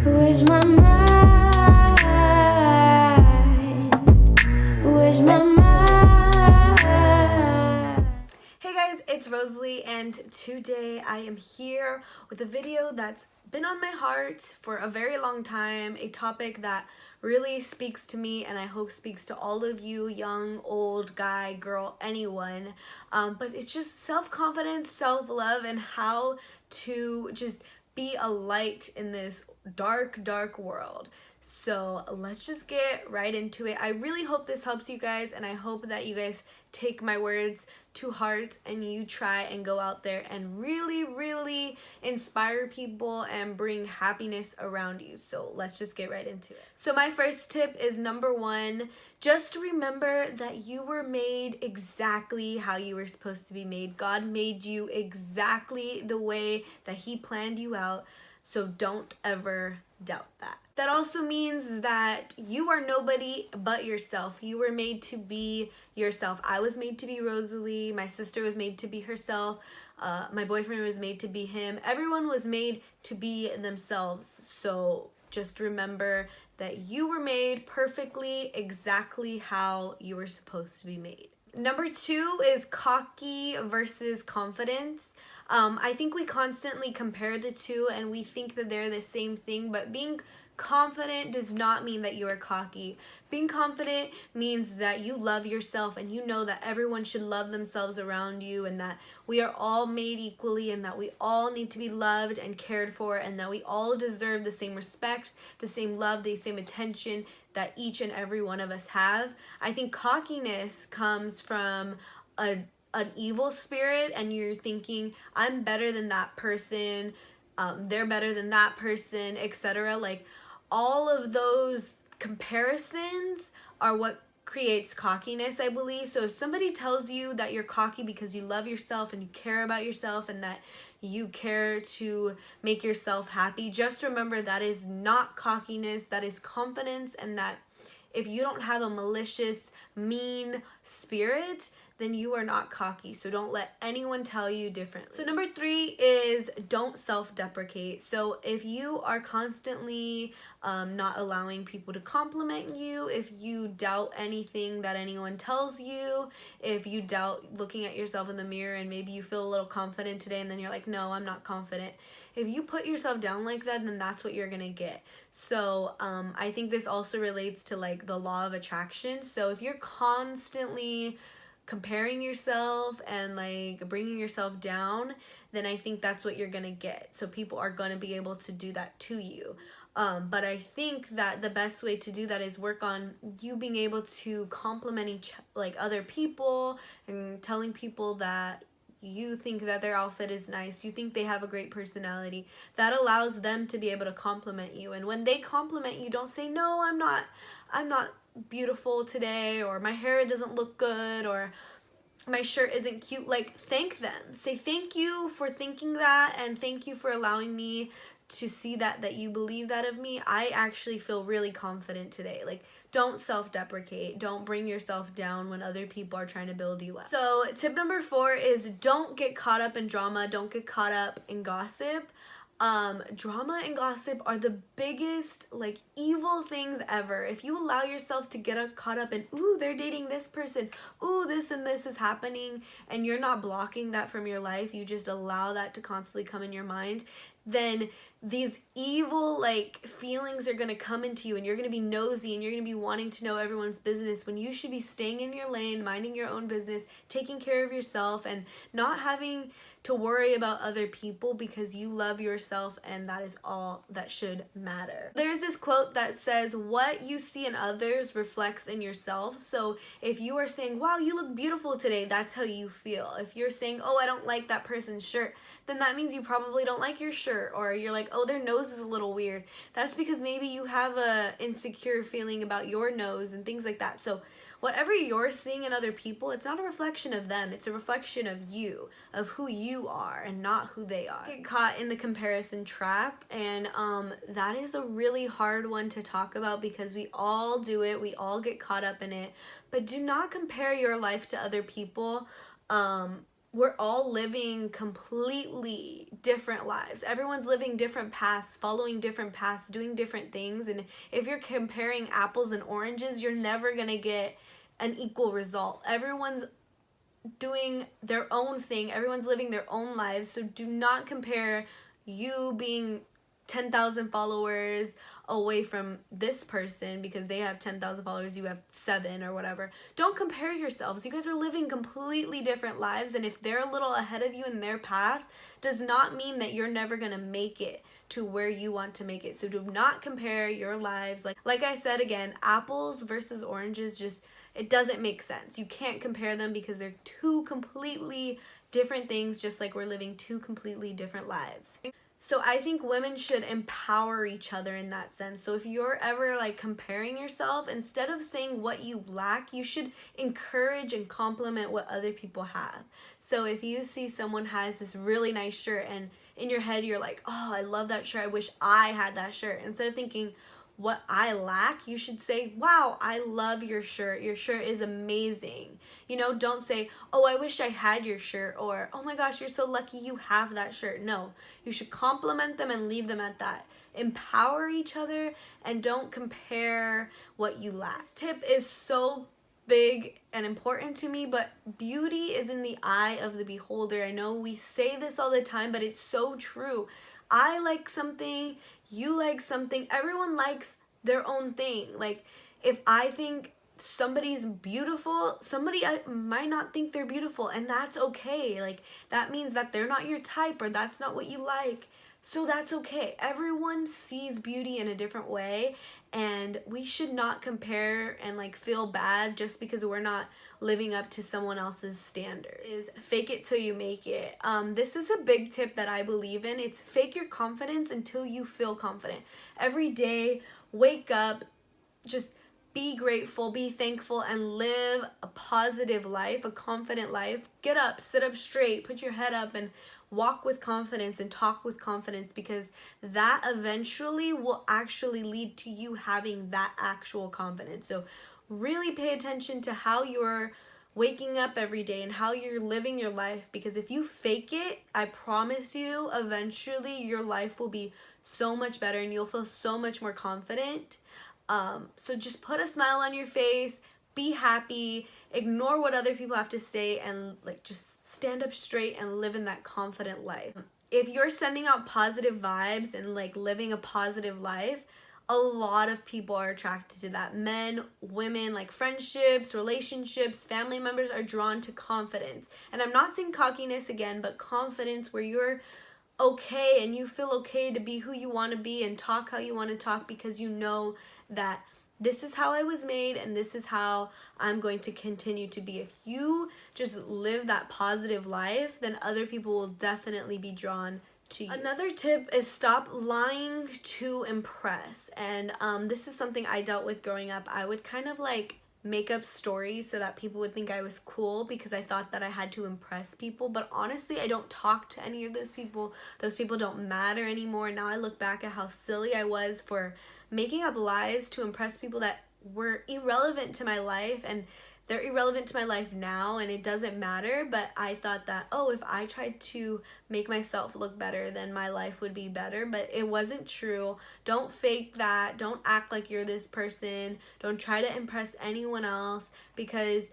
Where's my mind? Where's my mind? Hey guys, it's Rosalie, and today I am here with a video that's been on my heart for a very long time, a topic that really speaks to me and I hope speaks to all of you, young, old, guy, girl, anyone. But it's just self-confidence, self-love, and how to just be a light in this dark, dark world. So let's just get right into it. I really hope this helps you guys, and I hope that you guys take my words to heart and you try and go out there and really, really inspire people and bring happiness around you. So let's just get right into it. So my first tip is number one, just remember that you were made exactly how you were supposed to be made. God made you exactly the way that He planned you out. So don't ever doubt that. That also means that you are nobody but yourself. You were made to be yourself. I was made to be Rosalie. My sister was made to be herself. My boyfriend was made to be him. Everyone was made to be themselves. So just remember that you were made perfectly, exactly how you were supposed to be made. Number two is cocky versus confidence. I think we constantly compare the two and we think that they're the same thing, but being confident does not mean that you are cocky. Being confident means that you love yourself and you know that everyone should love themselves around you, and that we are all made equally, and that we all need to be loved and cared for, and that we all deserve the same respect, the same love, the same attention that each and every one of us have. I think cockiness comes from an evil spirit, and you're thinking, I'm better than that person, they're better than that person, etc. Like, all of those comparisons are what creates cockiness, I believe. So if somebody tells you that you're cocky because you love yourself and you care about yourself and that you care to make yourself happy, just remember that is not cockiness, that is confidence, and that if you don't have a malicious, mean spirit, then you are not cocky. So don't let anyone tell you differently. So number three is don't self-deprecate. So if you are constantly not allowing people to compliment you, if you doubt anything that anyone tells you, if you doubt looking at yourself in the mirror and maybe you feel a little confident today and then you're like, no, I'm not confident. If you put yourself down like that, then that's what you're gonna get. So I think this also relates to like the law of attraction. So if you're constantly comparing yourself and like bringing yourself down, then I think that's what you're gonna get. So people are gonna be able to do that to you. But I think that the best way to do that is work on you being able to compliment other people, and telling people that you think that their outfit is nice, you think they have a great personality. That allows them to be able to compliment you. And when they compliment you, don't say, no, I'm not beautiful today, or my hair doesn't look good, or my shirt isn't cute. Like, thank them. Say thank you for thinking that, and thank you for allowing me to see that you believe that of me. I actually feel really confident today. Like, don't self-deprecate. Don't bring yourself down when other people are trying to build you up. So tip number four is don't get caught up in drama. Don't get caught up in gossip. Drama and gossip are the biggest like evil things ever. If you allow yourself to get caught up in, ooh, they're dating this person, ooh, this and this is happening, and you're not blocking that from your life, you just allow that to constantly come in your mind, then these evil like feelings are going to come into you, and you're going to be nosy and you're going to be wanting to know everyone's business when you should be staying in your lane, minding your own business, taking care of yourself, and not having to worry about other people, because you love yourself, and that is all that should matter. There's this quote that says, what you see in others reflects in yourself. So if you are saying, wow, you look beautiful today, that's how you feel. If you're saying, oh, I don't like that person's shirt, then that means you probably don't like your shirt. Or you're like, oh, their nose is a little weird. That's because maybe you have a insecure feeling about your nose and things like that. So whatever you're seeing in other people, it's not a reflection of them. It's a reflection of you, of who you are, and not who they are. Get caught in the comparison trap, and that is a really hard one to talk about because we all do it. We all get caught up in it. But do not compare your life to other people. we're all living completely different lives. Everyone's living different paths, following different paths, doing different things. And if you're comparing apples and oranges, you're never going to get an equal result. Everyone's doing their own thing. Everyone's living their own lives. So do not compare you being 10,000 followers away from this person because they have 10,000 followers, you have 7 or whatever. Don't compare yourselves. You guys are living completely different lives, and if they're a little ahead of you in their path, does not mean that you're never going to make it to where you want to make it. So do not compare your lives. Like I said again, apples versus oranges, just it doesn't make sense. You can't compare them because they're two completely different things, just like we're living two completely different lives. So I think women should empower each other in that sense. So if you're ever like comparing yourself, instead of saying what you lack, you should encourage and compliment what other people have. So if you see someone has this really nice shirt and in your head you're like, oh, I love that shirt, I wish I had that shirt. Instead of thinking what I lack, you should say, wow, I love your shirt. Your shirt is amazing. You know, don't say, oh, I wish I had your shirt, or oh my gosh, you're so lucky you have that shirt. No, you should compliment them and leave them at that. Empower each other and don't compare what you lack. This tip is so big and important to me, but beauty is in the eye of the beholder. I know we say this all the time, but it's so true. I like something, you like something, everyone likes their own thing. Like if I think somebody's beautiful, somebody might not think they're beautiful, and that's okay. Like that means that they're not your type, or that's not what you like. So that's okay. Everyone sees beauty in a different way, and we should not compare and like feel bad just because we're not living up to someone else's standard. Is fake it till you make it. This is a big tip that I believe in. It's fake your confidence until you feel confident. Every day, wake up, just be grateful, be thankful, and live a positive life, a confident life. Get up, sit up straight, put your head up, and walk with confidence and talk with confidence, because that eventually will actually lead to you having that actual confidence. So really pay attention to how you're waking up every day and how you're living your life, because if you fake it, I promise you, eventually your life will be so much better and you'll feel so much more confident. So just put a smile on your face, be happy, ignore what other people have to say, and like just stand up straight and live in that confident life. If you're sending out positive vibes and like living a positive life, a lot of people are attracted to that. Men, women, like friendships, relationships, family members are drawn to confidence. And I'm not saying cockiness again, but confidence where you're okay and you feel okay to be who you want to be and talk how you want to talk, because you know that this is how I was made and this is how I'm going to continue to be. If you just live that positive life, then other people will definitely be drawn to you. Another tip is stop lying to impress. And this is something I dealt with growing up. I would kind of like make up stories so that people would think I was cool because I thought that I had to impress people. But honestly, I don't talk to any of those people. Those people don't matter anymore. Now I look back at how silly I was for making up lies to impress people that were irrelevant to my life, and they're irrelevant to my life now and it doesn't matter. But I thought that, oh, if I tried to make myself look better, then my life would be better. But it wasn't true. Don't fake that. Don't act like you're this person. Don't try to impress anyone else, because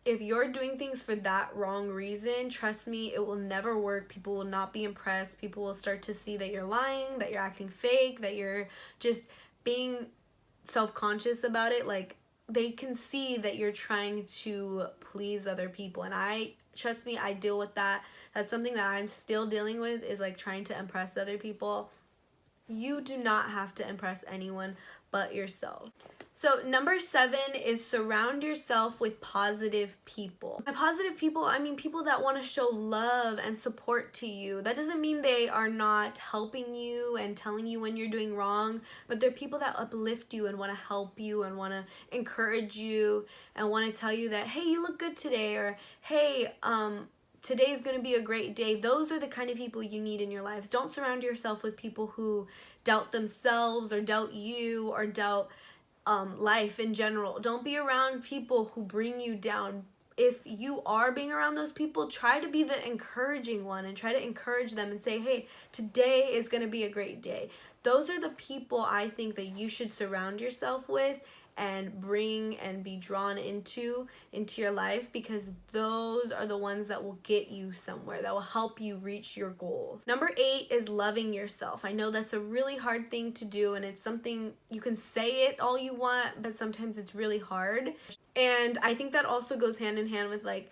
if you're doing things for that wrong reason, trust me, it will never work. People will not be impressed. People will start to see that you're lying, that you're acting fake, that you're just being self-conscious about it. Like, they can see that you're trying to please other people, and trust me, I deal with that. That's something that I'm still dealing with, is like trying to impress other people. You do not have to impress anyone but yourself. So number 7 is surround yourself with positive people. By positive people, I mean people that want to show love and support to you. That doesn't mean they are not helping you and telling you when you're doing wrong, but they're people that uplift you and want to help you and want to encourage you and want to tell you that, hey, you look good today, or hey, today's going to be a great day. Those are the kind of people you need in your lives. Don't surround yourself with people who doubt themselves or doubt you or doubt life in general. Don't be around people who bring you down. if you are being around those people, try to be the encouraging one and try to encourage them and say, hey, today is going to be a great day. Those are the people I think that you should surround yourself with and bring and be drawn into your life, because those are the ones that will get you somewhere, that will help you reach your goals. Number 8 is loving yourself. I know that's a really hard thing to do, and it's something you can say it all you want, but sometimes it's really hard. And I think that also goes hand in hand with like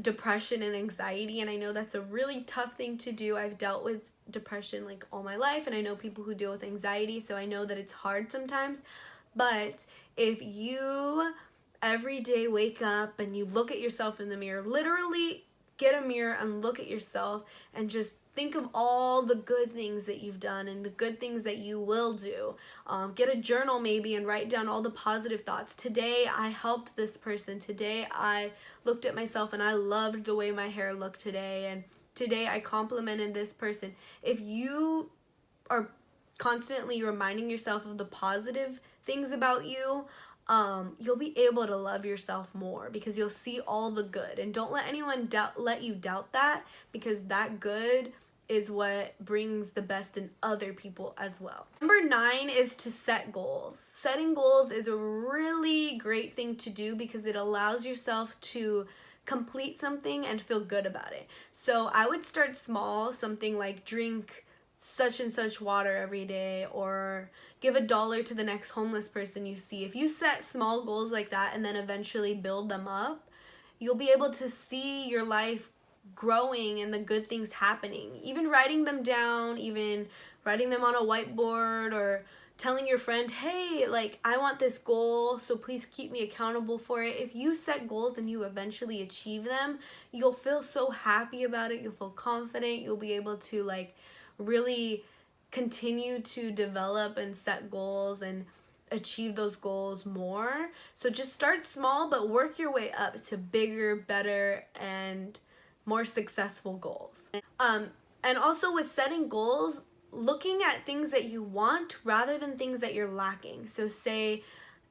depression and anxiety, and I know that's a really tough thing to do. I've dealt with depression like all my life, and I know people who deal with anxiety, so I know that it's hard sometimes. But if you every day wake up and you look at yourself in the mirror, literally get a mirror and look at yourself and just think of all the good things that you've done and the good things that you will do. Get a journal maybe and write down all the positive thoughts. Today I helped this person. Today I looked at myself and I loved the way my hair looked today. And today I complimented this person. If you are constantly reminding yourself of the positive things about you, you'll be able to love yourself more, because you'll see all the good. And don't let anyone let you doubt that, because that good is what brings the best in other people as well. Number 9 is to set goals. Setting goals is a really great thing to do because it allows yourself to complete something and feel good about it. So I would start small, something like drink such and such water every day, or give $1 to the next homeless person you see. If you set small goals like that and then eventually build them up, you'll be able to see your life growing and the good things happening. Even writing them down, even writing them on a whiteboard, or telling your friend, hey, like, I want this goal, so please keep me accountable for it. If you set goals and you eventually achieve them, you'll feel so happy about it. You'll feel confident. You'll be able to like really continue to develop and set goals and achieve those goals more. So just start small, but work your way up to bigger, better, and more successful goals. And also with setting goals, looking at things that you want rather than things that you're lacking. So say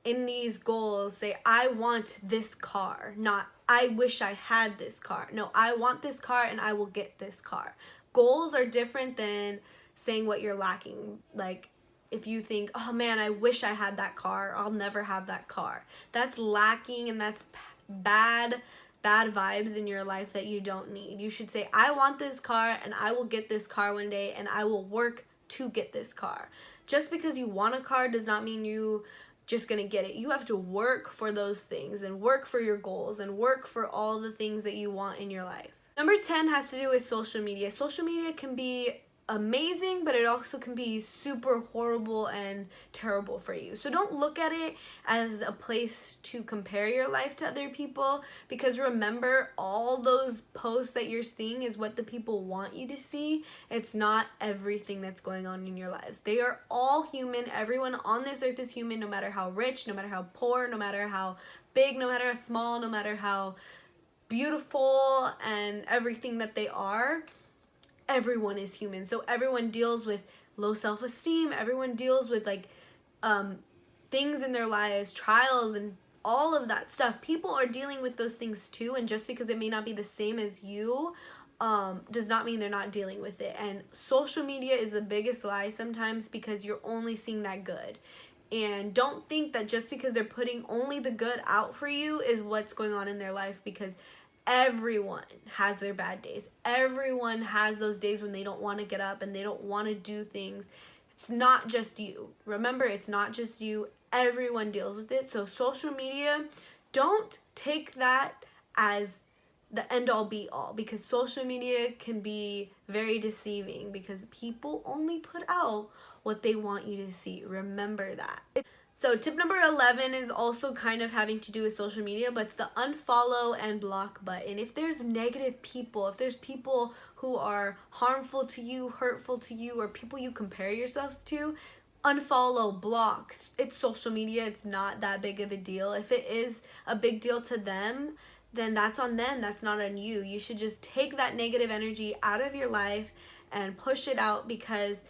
in these goals, say, I want this car, not I wish I had this car. No, I want this car and I will get this car. Goals are different than saying what you're lacking. Like if you think, oh man, I wish I had that car, I'll never have that car. That's lacking, and that's bad vibes in your life that you don't need. You should say, I want this car and I will get this car one day, and I will work to get this car. Just because you want a car does not mean you just gonna get it. You have to work for those things and work for your goals and work for all the things that you want in your life. Number 10 has to do with social media. Social media can be amazing, but it also can be super horrible and terrible for you. So don't look at it as a place to compare your life to other people, because remember, all those posts that you're seeing is what the people want you to see. It's not everything that's going on in your lives. They are all human. Everyone on this earth is human, no matter how rich, no matter how poor, no matter how big, no matter how small, no matter how beautiful and everything that they are. Everyone is human. So everyone deals with low self-esteem. Everyone deals with like things in their lives, trials, and all of that stuff. People are dealing with those things too, and just because it may not be the same as you does not mean they're not dealing with it. And social media is the biggest lie sometimes, because you're only seeing that good. And don't think that just because they're putting only the good out for you is what's going on in their life, because everyone has their bad days. Everyone has those days when they don't want to get up and they don't want to do things. It's not just you. Remember, it's not just you. Everyone deals with it. So social media, don't take that as the end-all be-all, because social media can be very deceiving, because people only put out what they want you to see. Remember that. So tip number 11 is also kind of having to do with social media, but it's the unfollow and block button. If there's negative people, if there's people who are harmful to you, hurtful to you, or people you compare yourselves to, unfollow, block. It's social media. It's not that big of a deal. If it is a big deal to them, then that's on them. That's not on you. You should just take that negative energy out of your life and push it out, because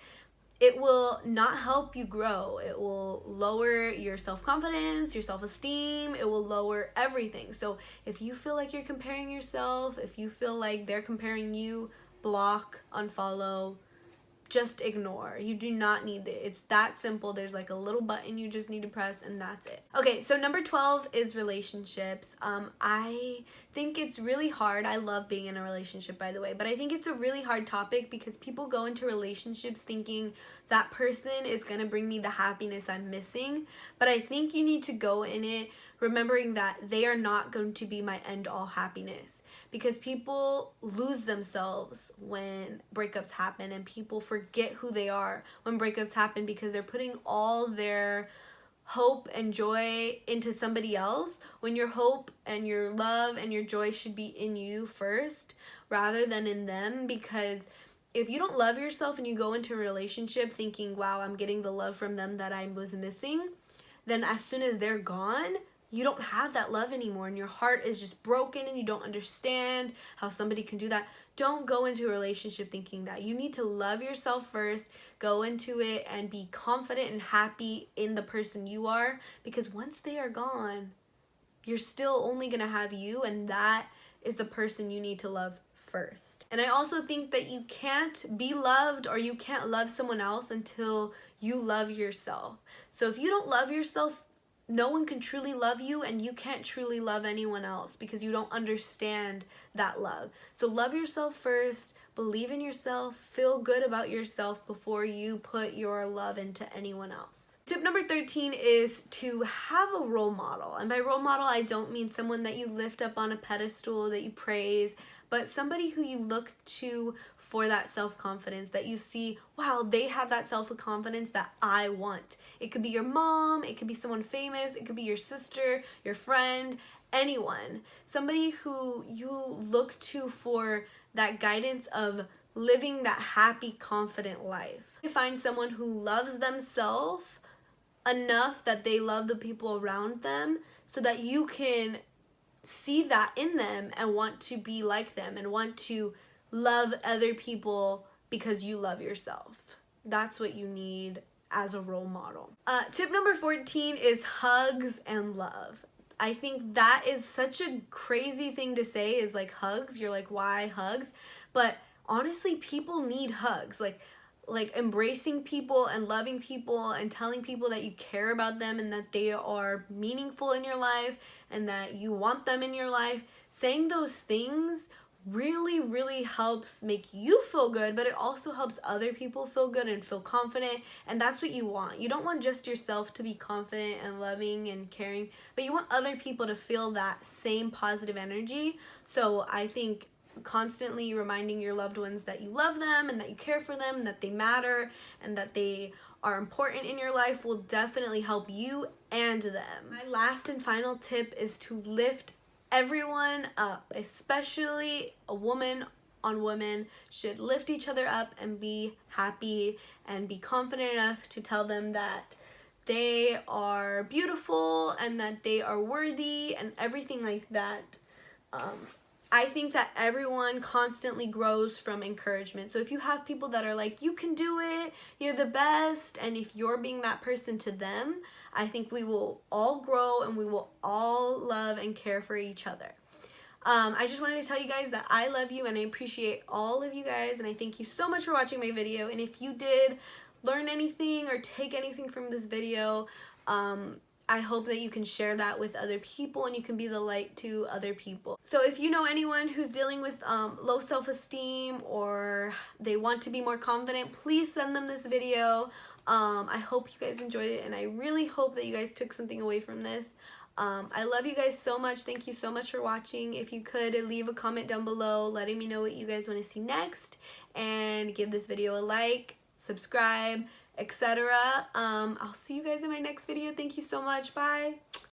it will not help you grow. It will lower your self-confidence, your self-esteem. It will lower everything. So if you feel like you're comparing yourself, if you feel like they're comparing you, block, unfollow, just ignore. You do not need it. It's that simple. There's like a little button you just need to press, and that's it. Okay, so number 12 is relationships. I think it's really hard. I love being in a relationship, by the way, but I think it's a really hard topic because people go into relationships thinking that person is gonna bring me the happiness I'm missing. But I think you need to go in it remembering that they are not going to be my end-all happiness, because people lose themselves when breakups happen, and people forget who they are when breakups happen because they're putting all their hope and joy into somebody else, when your hope and your love and your joy should be in you first rather than in them. Because if you don't love yourself and you go into a relationship thinking, wow, I'm getting the love from them that I was missing, then as soon as they're gone, you don't have that love anymore, and your heart is just broken and you don't understand how somebody can do that. Don't go into a relationship thinking that. You need to love yourself first, go into it and be confident and happy in the person you are, because once they are gone, you're still only gonna have you, and that is the person you need to love first. And I also think that you can't be loved, or you can't love someone else until you love yourself. So if you don't love yourself, no one can truly love you, and you can't truly love anyone else because you don't understand that love. So love yourself first, believe in yourself, feel good about yourself before you put your love into anyone else. Tip number 13 is to have a role model. And by role model, I don't mean someone that you lift up on a pedestal, that you praise, but somebody who you look to for that self-confidence, that you see, wow, they have that self-confidence that I want. It could be your mom, it could be someone famous, it could be your sister, your friend, anyone. Somebody who you look to for that guidance of living that happy, confident life. You find someone who loves themselves enough that they love the people around them, so that you can see that in them and want to be like them and want to love other people because you love yourself. That's what you need as a role model. Tip number 14 is hugs and love. I think that is such a crazy thing to say, is like hugs. You're like, why hugs? But honestly, people need hugs. Like embracing people and loving people and telling people that you care about them and that they are meaningful in your life and that you want them in your life. Saying those things really, really helps make you feel good, but it also helps other people feel good and feel confident, and that's what you want. You don't want just yourself to be confident and loving and caring, but you want other people to feel that same positive energy. So I think constantly reminding your loved ones that you love them and that you care for them and that they matter and that they are important in your life will definitely help you and them. My last and final tip is to lift everyone up, especially a woman on women should lift each other up and be happy and be confident enough to tell them that they are beautiful and that they are worthy and everything like that. I think that everyone constantly grows from encouragement. So if you have people that are like, you can do it, you're the best, and if you're being that person to them, I think we will all grow and we will all love and care for each other. I just wanted to tell you guys that I love you and I appreciate all of you guys, and I thank you so much for watching my video. And if you did learn anything or take anything from this video, I hope that you can share that with other people and you can be the light to other people. So if you know anyone who's dealing with low self-esteem or they want to be more confident, please send them this video. I hope you guys enjoyed it, and I really hope that you guys took something away from this. I love you guys so much. Thank you so much for watching. If you could leave a comment down below letting me know what you guys want to see next, and give this video a like, subscribe, etc. I'll see you guys in my next video. Thank you so much. Bye.